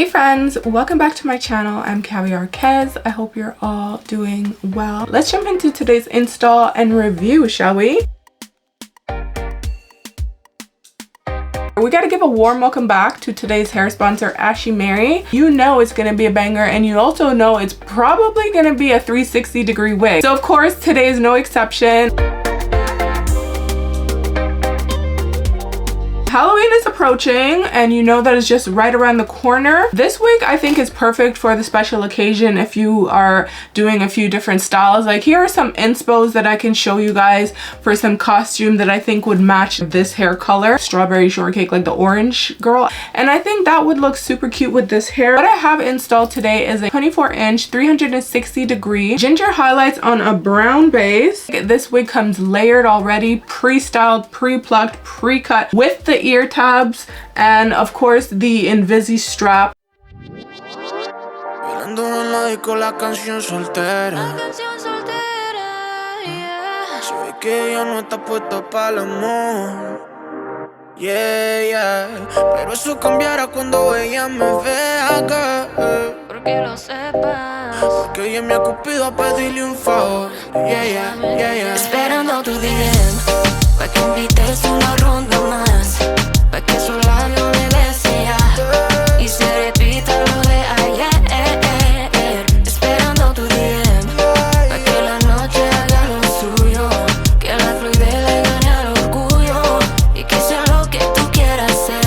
Hey friends, welcome back to my channel. I'm Caviar Kez. I hope you're all doing well. Let's jump into today's install and review, shall we? We gotta give a warm welcome back to today's hair sponsor, Ashimary. You know it's gonna be a banger, and you also know it's probably gonna be a 360-degree wig. So of course, today is no exception. Halloween is approaching, and you know that it's just right around the corner. This wig I think is perfect for the special occasion if you are doing a few different styles. Like, here are some inspos that I can show you guys for some costume that I think would match this hair color. Strawberry shortcake, like the orange girl. And I think that would look super cute with this hair. What I have installed today is a 24-inch, 360-degree ginger highlights on a brown base. This wig comes layered already, pre-styled, pre-plucked, pre-cut with the ear tabs and of course the Invisi strap. Pero eso cambiará cuando ella me vea, porque lo sepas, porque ella me ha cupido a pedirle un favor. Esperando tu DM, pa' que invites una ronda más, pa' que su labio me bese ya y se repita lo de ayer. Esperando tu DM, pa' que la noche haga lo suyo, que la fluidez le gane al orgullo y que sea lo que tú quieras hacer.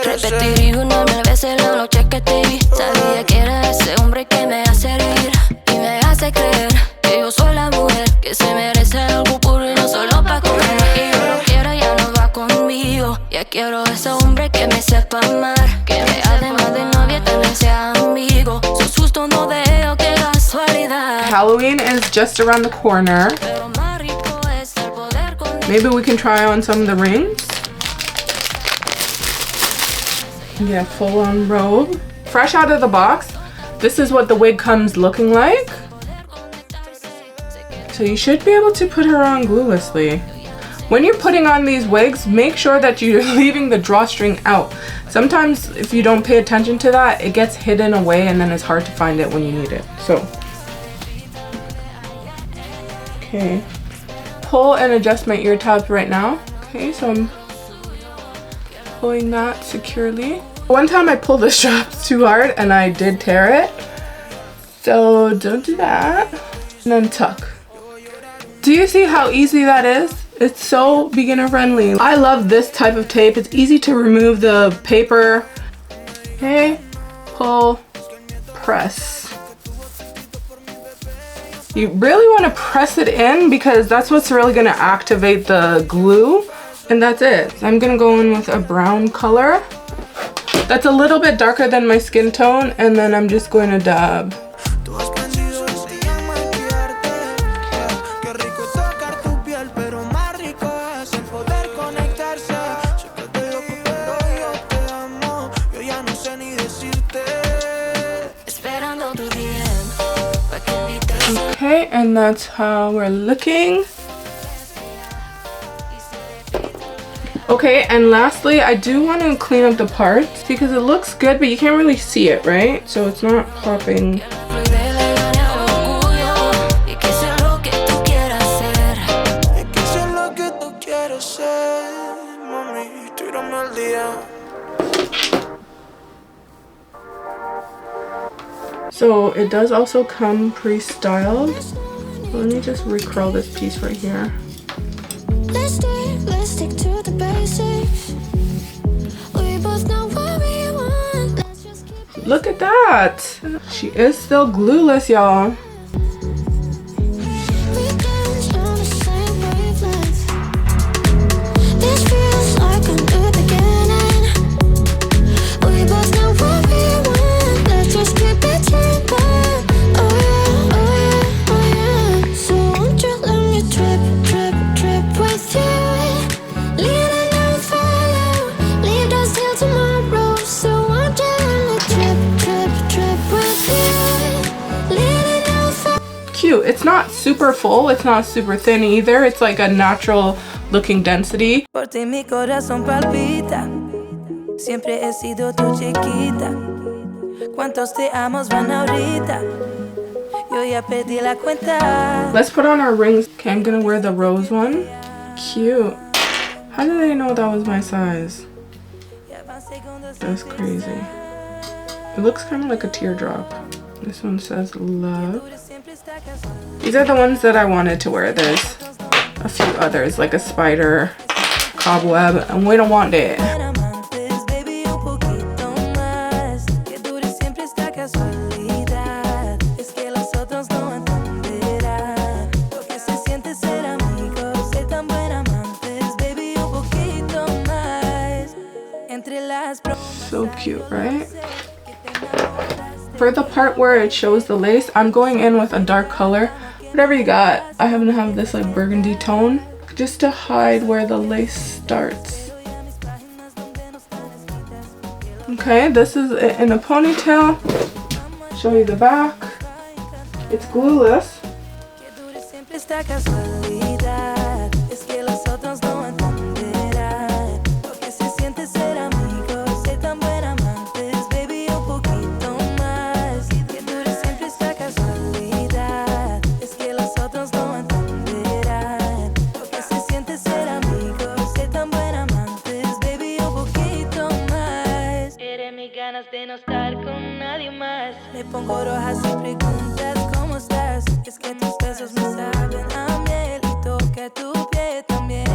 Repetiría una mil veces la noche que te vi. Sabía que era ese hombre que me hace reír y me hace creer que yo soy la mujer que se merece algo puro y no solo pa' comer. Y yo lo quiero, ya no va conmigo. Ya quiero ese hombre que me sepa amar, que me además de novia también sea amigo. Su susto no veo, qué casualidad. Halloween is just around the corner. Maybe we can try on some of the rings. Yeah, full-on robe. Fresh out of the box, this is what the wig comes looking like. So you should be able to put her on gluelessly. When you're putting on these wigs, make sure that you're leaving the drawstring out. Sometimes if you don't pay attention to that, it gets hidden away and then it's hard to find it when you need it. So, okay. Pull and adjust my ear tabs right now. Okay, so I'm pulling that securely. One time I pulled the straps too hard and I did tear it. So don't do that. And then tuck. Do you see how easy that is? It's so beginner friendly. I love this type of tape. It's easy to remove the paper. Okay, pull, press. You really want to press it in because that's what's really going to activate the glue. And that's it. I'm going to go in with a brown color. That's a little bit darker than my skin tone, and then I'm just going to dab. Okay, and that's how we're looking. Okay, and lastly, I do want to clean up the parts because it looks good, but you can't really see it, right? So it's not popping. So it does also come pre-styled. Let me just recurl this piece right here. Let's stick to the basics. We both know what we want. Let's just keep. Look at that. She is still glueless, y'all. We dance on the same wavelength. This feels like a new beginning. We both know what we want. Let's just keep it simple. Oh yeah, oh yeah, oh yeah. So won't you let me trip with you? Cute. It's not super full, it's not super thin either. It's like a natural looking density. Por ti mi corazón palpita. Siempre he sido tu chiquita. ¿Cuántos te amos van ahorita? Yo ya perdí la cuenta. Let's put on our rings. Okay, I'm gonna wear the rose one. Cute. How did they know that was my size? That's crazy. It looks kind of like a teardrop. This one says love. These are the ones that I wanted to wear. There's a few others, like a spider, cobweb, and we don't want that. So cute, right? For the part where it shows the lace, I'm going in with a dark color. Whatever you got. I happen to have this like burgundy tone just to hide where the lace starts. Okay, this is it in a ponytail. Show you the back. It's glueless. De no estar con nadie más. Me pongo roja si preguntas cómo estás. Es que tus besos me saben a miel y toca tu pie también.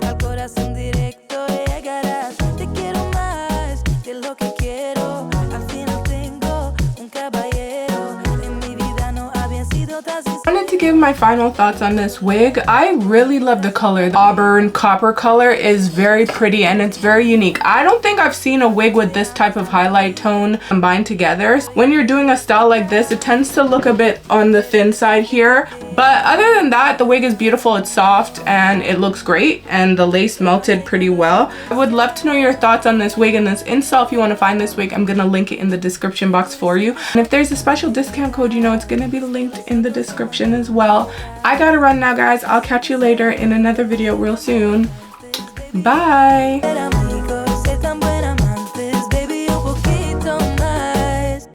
Al corazón directo llegarás. Te quiero más de lo que quiero. Al final tengo un caballero. En mi vida no había sido tan sincero. I wanted to give my final thoughts on this wig. I really love the color. The auburn copper color is very pretty and it's very unique. I don't think I've seen a wig with this type of highlight tone combined together. When you're doing a style like this, it tends to look a bit on the thin side here. But other than that, the wig is beautiful. It's soft and it looks great, and the lace melted pretty well. I would love to know your thoughts on this wig and this install. If you want to find this wig, I'm gonna link it in the description box for you. And if there's a special discount code, you know it's gonna be linked in the description as well. I gotta run now, guys. I'll catch you later in another video real soon. Bye.